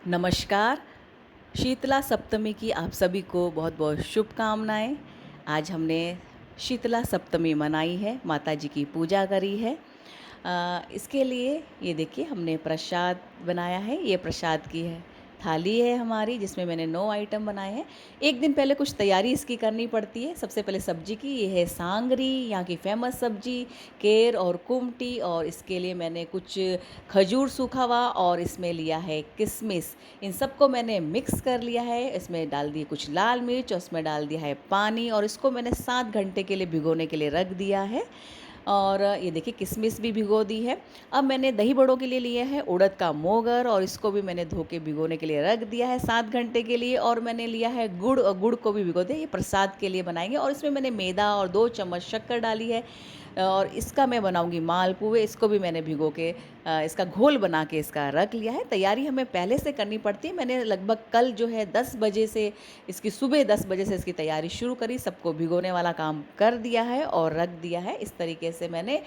नमस्कार। शीतला सप्तमी की आप सभी को बहुत बहुत शुभकामनाएं। आज हमने शीतला सप्तमी मनाई है, माता जी की पूजा करी है। इसके लिए ये देखिए हमने प्रसाद बनाया है। ये प्रसाद की है थाली है हमारी, जिसमें मैंने 9 आइटम बनाए हैं। एक दिन पहले कुछ तैयारी इसकी करनी पड़ती है। सबसे पहले सब्जी की, ये है सांगरी, यहाँ की फेमस सब्जी, केर और कुमटी। और इसके लिए मैंने कुछ खजूर सूखा हुआ और इसमें लिया है किशमिश। इन सबको मैंने मिक्स कर लिया है। इसमें डाल दिए कुछ लाल मिर्च और इसमें डाल दिया है पानी, और इसको मैंने 7 घंटे के लिए भिगोने के लिए रख दिया है। और ये देखिए किशमिश भी भिगो दी है। अब मैंने दही बड़ों के लिए लिया है उड़द का मोगर, और इसको भी मैंने धो के भिगोने के लिए रख दिया है 7 घंटे के लिए। और मैंने लिया है गुड़, और गुड़ को भी भिगो दिया। ये प्रसाद के लिए बनाएंगे, और इसमें मैंने मैदा और 2 चम्मच शक्कर डाली है। और इसका मैं बनाऊंगी मालपुए। इसको भी मैंने भिगो के इसका घोल बना के इसका रख लिया है। तैयारी हमें पहले से करनी पड़ती है। मैंने लगभग कल जो है 10 बजे से, इसकी सुबह 10 बजे से इसकी तैयारी शुरू करी। सबको भिगोने वाला काम कर दिया है और रख दिया है इस तरीके से मैंने।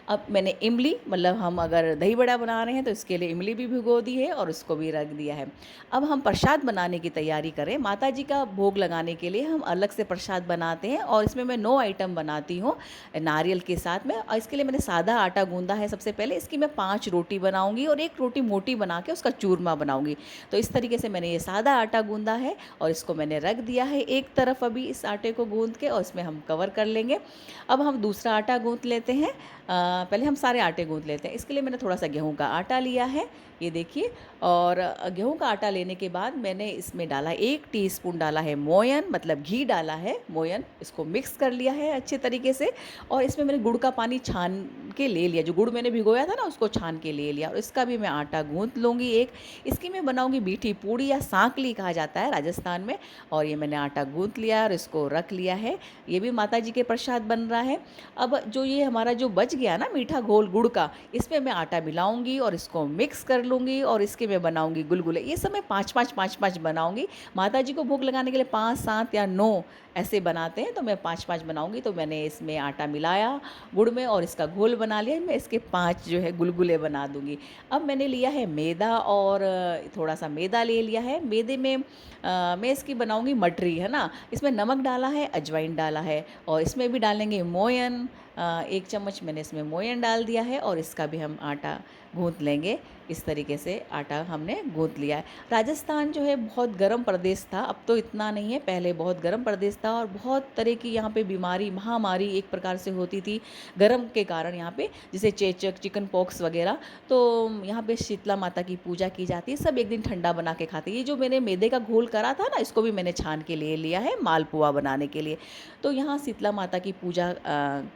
अब मैंने इमली, मतलब हम अगर दही बड़ा बना रहे हैं तो इसके लिए इमली भी भिगो दी है और उसको भी रख दिया है। अब हम प्रसाद बनाने की तैयारी करें। माता जी का भोग लगाने के लिए हम अलग से प्रसाद बनाते हैं, और इसमें मैं 9 आइटम बनाती हूँ नारियल के साथ में। और इसके लिए मैंने सादा आटा गूंदा है। सबसे पहले इसकी मैं 5 रोटी बनाऊंगी और 1 रोटी मोटी बना के उसका चूरमा बनाऊंगी। तो इस तरीके से मैंने ये सादा आटा गूंदा है और इसको मैंने रख दिया है एक तरफ। अभी इस आटे को गूंद के और इसमें हम कवर कर लेंगे। अब हम दूसरा आटा गूंद लेते हैं। पहले हम सारे आटे गूंद लेते हैं। इसके लिए मैंने थोड़ा सा गेहूं का आटा लिया है, ये देखिए। और गेहूं का आटा लेने के बाद मैंने इसमें डाला 1 टीस्पून डाला है मोयन, मतलब घी डाला है मोयन। इसको मिक्स कर लिया है अच्छे तरीके से। और इसमें मैंने गुड़ का पानी छान के ले लिया। जो गुड़ मैंने भिगोया था ना, उसको छान के ले लिया। और इसका भी मैं आटा गूंथ लूँगी एक। इसकी मैं बनाऊँगी मीठी पूड़ी, या सांकली कहा जाता है राजस्थान में। और ये मैंने आटा गूंथ लिया और इसको रख लिया है। ये भी माता जी के प्रसाद बन रहा है। अब जो ये हमारा जो बच गया ना मीठा घोल गुड़ का, इसमें मैं आटा मिलाऊंगी और इसको मिक्स कर लूँगी, और इसके मैं बनाऊंगी गुलगुले। ये सब मैं 5-5 बनाऊंगी। माता जी को भोग लगाने के लिए 5, 7 या 9 ऐसे बनाते हैं, तो मैं 5-5 बनाऊंगी। तो मैंने इसमें आटा मिलाया गुड़ में और इसका घोल बना लिया। मैं इसके 5 जो है गुलगुले बना दूंगी। अब मैंने लिया है मैदा, और थोड़ा सा मैदा ले लिया है। मैदे में मैं इसकी बनाऊंगी मटरी, है ना। इसमें नमक डाला है, अजवाइन डाला है, और इसमें भी डालेंगे मोयन। 1 चम्मच मैंने इसमें मोयन डाल दिया है, और इसका भी हम आटा गूंथ लेंगे। इस तरीके से आटा हमने गूंथ लिया है। राजस्थान जो है बहुत गर्म प्रदेश था, अब तो इतना नहीं है, पहले बहुत गर्म प्रदेश था। और बहुत तरह की यहाँ पे बीमारी, महामारी एक प्रकार से होती थी गर्म के कारण यहाँ पे, जैसे चेचक, चिकन पॉक्स वगैरह। तो यहाँ पे शीतला माता की पूजा की जाती है। सब एक दिन ठंडा बना के खाते हैं। ये जो मैंने मैदे का घोल करा था ना, इसको भी मैंने छान के ले लिया है मालपुआ बनाने के लिए। तो यहाँ शीतला माता की पूजा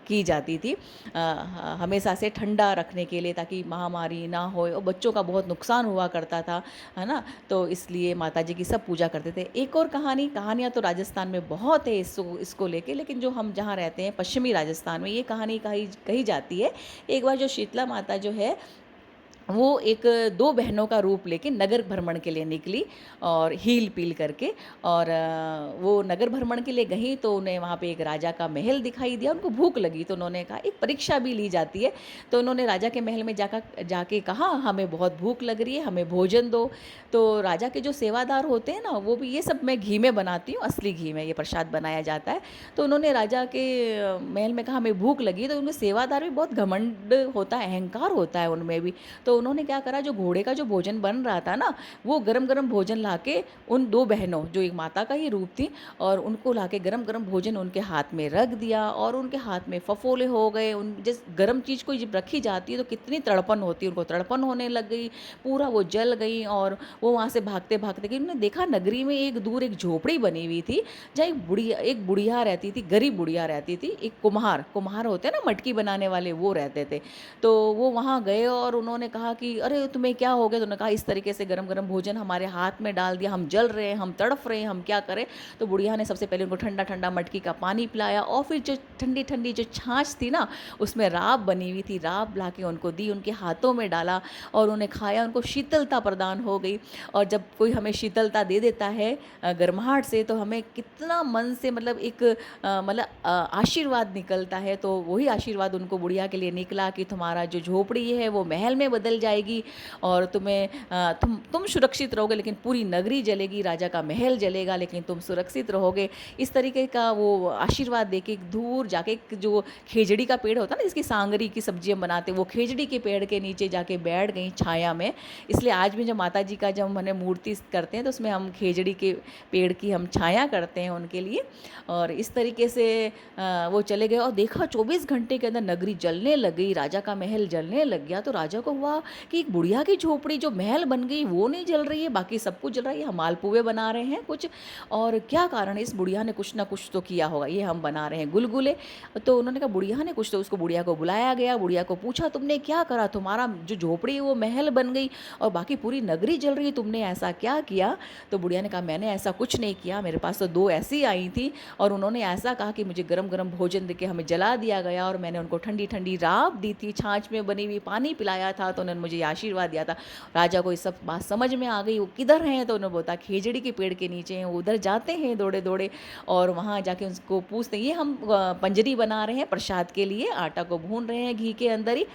की जाती थी हमेशा से, ठंडा रखने के लिए, ताकि महामारी ना हो। और बच्चों का बहुत नुकसान हुआ करता था, है ना। तो इसलिए माता जी की सब पूजा करते थे। एक और कहानियाँ तो राजस्थान में बहुत है इसको लेके, लेकिन जो हम जहाँ रहते हैं पश्चिमी राजस्थान में, ये कहानी कही जाती है। एक बार जो शीतला माता जो है, वो एक 2 बहनों का रूप लेके नगर भ्रमण के लिए निकली, और हील पील करके। और वो नगर भ्रमण के लिए गई, तो उन्हें वहाँ पे एक राजा का महल दिखाई दिया। उनको भूख लगी, तो उन्होंने कहा, एक परीक्षा भी ली जाती है, तो उन्होंने राजा के महल में जाके कहा, हमें बहुत भूख लग रही है, हमें भोजन दो। तो राजा के जो सेवादार होते हैं ना, वो भी, ये सब मैं घी में बनाती हूँ, असली घी में ये प्रसाद बनाया जाता है। तो उन्होंने राजा के महल में कहा, हमें भूख लगी। तो उनके सेवादार भी बहुत घमंड होता है, अहंकार होता है उनमें भी। तो उन्होंने क्या करा, जो घोड़े का जो भोजन बन रहा था ना, वो गरम गरम भोजन लाके उन 2 बहनों, जो एक माता का ही रूप थी, और उनको लाके गरम गरम भोजन उनके हाथ में रख दिया। और उनके हाथ में फफोले हो गए। उन जिस गरम चीज़ को जब रखी जाती है तो कितनी तड़पन होती है, उनको तड़पन होने लग गई, पूरा वो जल गई। और वो वहाँ से भागते भागते गई। उन्होंने देखा नगरी में एक दूर एक झोपड़ी बनी हुई थी, जहाँ एक बुढ़िया रहती थी, गरीब बुढ़िया रहती थी। एक कुम्हार होते हैं ना, मटकी बनाने वाले, वो रहते थे। तो वो वहाँ गए और उन्होंने कहा कि अरे तुम्हें क्या हो गया। तो उन्होंने कहा, इस तरीके से गरम गरम भोजन हमारे हाथ में डाल दिया, हम जल रहे हैं, हम तड़फ रहे हैं, हम क्या करें। तो बुढ़िया ने सबसे पहले उनको ठंडा ठंडा मटकी का पानी पिलाया, और फिर जो ठंडी ठंडी जो छाछ थी ना, उसमें राब बनी हुई थी, राब ला के उनको दी, उनके हाथों में डाला, और उन्हें खाया। उनको शीतलता प्रदान हो गई। और जब कोई हमें शीतलता दे देता है गर्माहट से, तो हमें कितना मन से, मतलब एक आशीर्वाद निकलता है। तो वही आशीर्वाद उनको बुढ़िया के लिए निकला कि तुम्हारा जो झोपड़ी है वो महल में बदल बदल जाएगी और तुम सुरक्षित रहोगे, लेकिन पूरी नगरी जलेगी, राजा का महल जलेगा, लेकिन तुम सुरक्षित रहोगे। इस तरीके का वो आशीर्वाद देके दूर जाके जो खेजड़ी का पेड़ होता है ना, जिसकी सांगरी की सब्जी हम बनाते हैं, वो खेजड़ी के पेड़ के नीचे जाके बैठ गई छाया में। इसलिए आज भी जब माता जी का जब मैंने मूर्ति करते हैं तो उसमें हम खेजड़ी के पेड़ की हम छाया करते हैं उनके लिए। और इस तरीके से वो चले गए और देखा 24 घंटे के अंदर नगरी जलने लग गई, राजा का महल जलने लग गया। तो राजा को हुआ कि एक बुढ़िया की झोपड़ी जो महल बन गई वो नहीं जल रही है, बाकी सब कुछ जल रहा है, हम मालपुए बना रहे हैं कुछ, और क्या कारण है? इस बुढ़िया ने कुछ ना कुछ तो किया होगा, ये हम बना रहे हैं गुलगुले। तो उन्होंने कहा बुढ़िया ने कुछ तो, उसको बुढ़िया को बुलाया गया, बुढ़िया को पूछा तुमने क्या करा, तुम्हारा जो झोपड़ी है वो महल बन गई और बाकी पूरी नगरी जल रही है, तुमने ऐसा क्या किया? तो बुढ़िया ने कहा मैंने ऐसा कुछ नहीं किया, मेरे पास तो दो ऐसी आई थी और उन्होंने ऐसा कहा कि मुझे गरम गरम भोजन देके हमें जला दिया गया और मैंने उनको ठंडी ठंडी राब दी थी, छाछ में बनी हुई पानी पिलाया था, तो उन्होंने मुझे आशीर्वाद दिया था। राजा को ये सब बात समझ में आ गई, वो किधर हैं? तो उन्होंने बोला खेजड़ी के पेड़ के नीचे हैं। वो उधर जाते हैं दौड़े दौड़े और वहाँ जाके उसको पूछते हैं, ये हम पंजरी बना रहे हैं प्रसाद के लिए, आटा को भून रहे हैं घी के अंदर ही।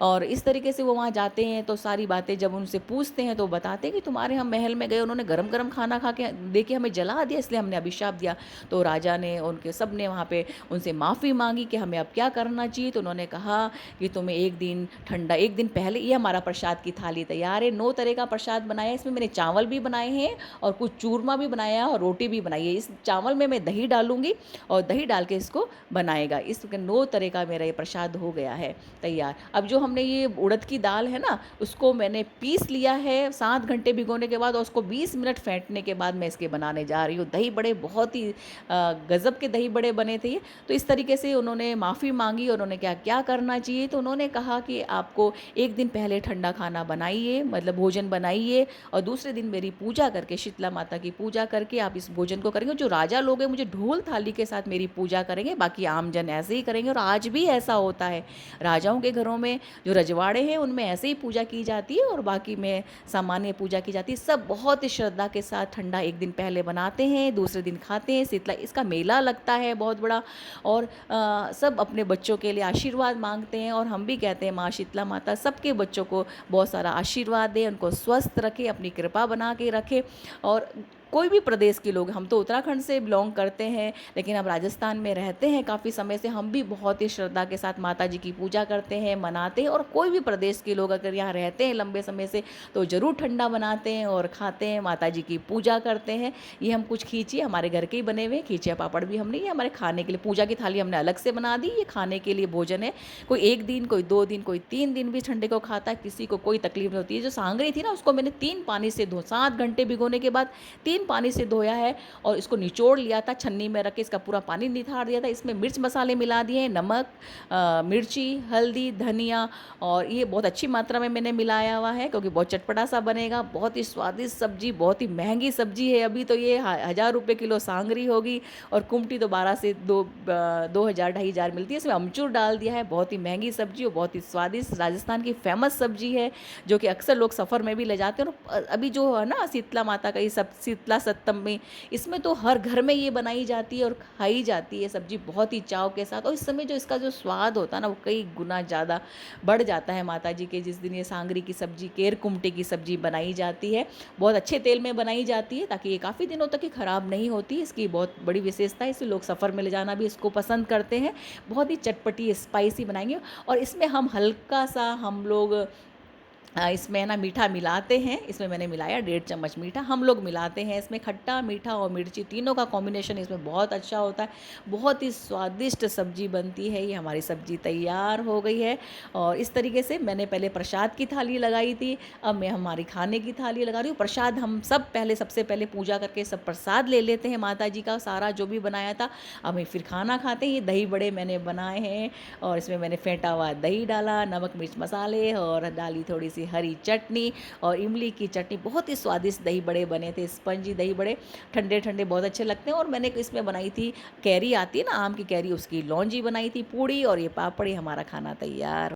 और इस तरीके से वो वहाँ जाते हैं तो सारी बातें जब उनसे पूछते हैं तो बताते हैं कि तुम्हारे हम महल में गए, उन्होंने गरम गरम खाना खा के दे के हमें जला दिया, इसलिए हमने अभिशाप दिया। तो राजा ने उनके सब ने वहाँ पे उनसे माफ़ी मांगी कि हमें अब क्या करना चाहिए। तो उन्होंने कहा कि तुम्हें एक दिन ठंडा, एक दिन पहले ये हमारा प्रसाद की थाली तैयार है, 9 तरह का प्रसाद बनाया है, इसमें मैंने चावल भी बनाए हैं और कुछ चूरमा भी बनाया है और रोटी भी बनाई है। इस चावल में मैं दही डालूंगी और दही डाल के इसको बनाएगा। इस 9 तरह का मेरा ये प्रसाद हो गया है तैयार। अब जो हमने ये उड़द की दाल है ना, उसको मैंने पीस लिया है 7 घंटे भिगोने के बाद और उसको 20 मिनट फेंटने के बाद मैं इसके बनाने जा रही हूँ। दही बड़े बहुत ही गज़ब के दही बड़े बने थे ये। तो इस तरीके से उन्होंने माफ़ी मांगी और उन्होंने क्या क्या करना चाहिए, तो उन्होंने कहा कि आपको एक दिन पहले ठंडा खाना बनाइए, मतलब भोजन बनाइए, और दूसरे दिन मेरी पूजा करके, शीतला माता की पूजा करके आप इस भोजन को करेंगे। जो राजा लोग हैं मुझे ढोल थाली के साथ मेरी पूजा करेंगे, बाकी आम जन ऐसे ही करेंगे। और आज भी ऐसा होता है, राजाओं के घरों में जो रजवाड़े हैं उनमें ऐसे ही पूजा की जाती है और बाकी में सामान्य पूजा की जाती है। सब बहुत ही श्रद्धा के साथ ठंडा एक दिन पहले बनाते हैं, दूसरे दिन खाते हैं। शीतला इसका मेला लगता है बहुत बड़ा और सब अपने बच्चों के लिए आशीर्वाद मांगते हैं और हम भी कहते हैं माँ शीतला माता सबके बच्चों को बहुत सारा आशीर्वाद दे, उनको स्वस्थ रखे, अपनी कृपा बना के रखे। और कोई भी प्रदेश के लोग, हम तो उत्तराखंड से बिलोंग करते हैं लेकिन अब राजस्थान में रहते हैं काफ़ी समय से, हम भी बहुत ही श्रद्धा के साथ माता जी की पूजा करते हैं, मनाते हैं। और कोई भी प्रदेश के लोग अगर यहाँ रहते हैं लंबे समय से तो ज़रूर ठंडा बनाते हैं और खाते हैं, माता जी की पूजा करते हैं। ये हम कुछ खींचिए हमारे घर के ही बने हुए खींचिया पापड़ भी हमने, ये हमारे खाने के लिए, पूजा की थाली हमने अलग से बना दी, ये खाने के लिए भोजन है। कोई 1 दिन, कोई 2 दिन, कोई 3 दिन भी ठंडे को खाता है, किसी को कोई तकलीफ नहीं होती है। जो सांगरी थी ना उसको मैंने 3 पानी से 7 घंटे भिगोने के बाद 3 पानी से धोया है और इसको निचोड़ लिया था, छन्नी में रख के इसका पूरा पानी निथार दिया था। इसमें मिर्च मसाले मिला दिए, नमक, मिर्ची, हल्दी, धनिया, और ये बहुत अच्छी मात्रा में मैंने मिलाया हुआ है क्योंकि बहुत चटपटा सा बनेगा। बहुत ही स्वादिष्ट सब्जी, बहुत ही महंगी सब्जी है। अभी तो ये 1000 रुपये किलो सांगरी होगी और कुमटी तो 12 से 2000 2,500 मिलती है। इसमें अमचूर डाल दिया है। बहुत ही महंगी सब्जी और बहुत ही स्वादिष्ट राजस्थान की फेमस सब्जी है जो कि अक्सर लोग सफ़र में भी ले जाते हैं। और अभी जो है ना शीतला माता का ये सब शीतला सप्तमी, इसमें तो हर घर में ये बनाई जाती है और खाई जाती है सब्जी बहुत ही चाव के साथ। और इस समय जो इसका जो स्वाद होता है ना वो कई गुना ज़्यादा बढ़ जाता है माता जी के जिस दिन ये सांगरी की सब्जी, केर कुमटे की सब्जी बनाई जाती है। बहुत अच्छे तेल में बनाई जाती है ताकि ये काफ़ी दिनों तक ही ख़राब नहीं होती। इसकी बहुत बड़ी विशेषता है, इसलिए लोग सफ़र में ले जाना भी इसको पसंद करते हैं। बहुत ही चटपटी स्पाइसी बनाएंगे और इसमें हम हल्का सा हम लोग इसमें ना मीठा मिलाते हैं। इसमें मैंने मिलाया 1.5 चम्मच मीठा हम लोग मिलाते हैं। इसमें खट्टा, मीठा और मिर्ची तीनों का कॉम्बिनेशन इसमें बहुत अच्छा होता है। बहुत ही स्वादिष्ट सब्जी बनती है। ये हमारी सब्जी तैयार हो गई है और इस तरीके से मैंने पहले प्रसाद की थाली लगाई थी, अब मैं हमारी खाने की थाली लगा रही हूँ। प्रसाद हम सब पहले, सबसे पहले पूजा करके सब प्रसाद ले लेते हैं माता जी का, सारा जो भी बनाया था। अब मैं फिर खाना खाते हैं। ये दही बड़े मैंने बनाए हैं और इसमें मैंने फेंटा हुआ दही डाला, नमक मिर्च मसाले और डाली थोड़ी सी हरी चटनी और इमली की चटनी। बहुत ही स्वादिष्ट दही बड़े बने थे, स्पंजी दही बड़े, ठंडे ठंडे बहुत अच्छे लगते हैं। और मैंने इसमें बनाई थी कैरी आती है ना, आम की कैरी, उसकी लौंजी बनाई थी, पूड़ी और ये पापड़ी। हमारा खाना तैयार।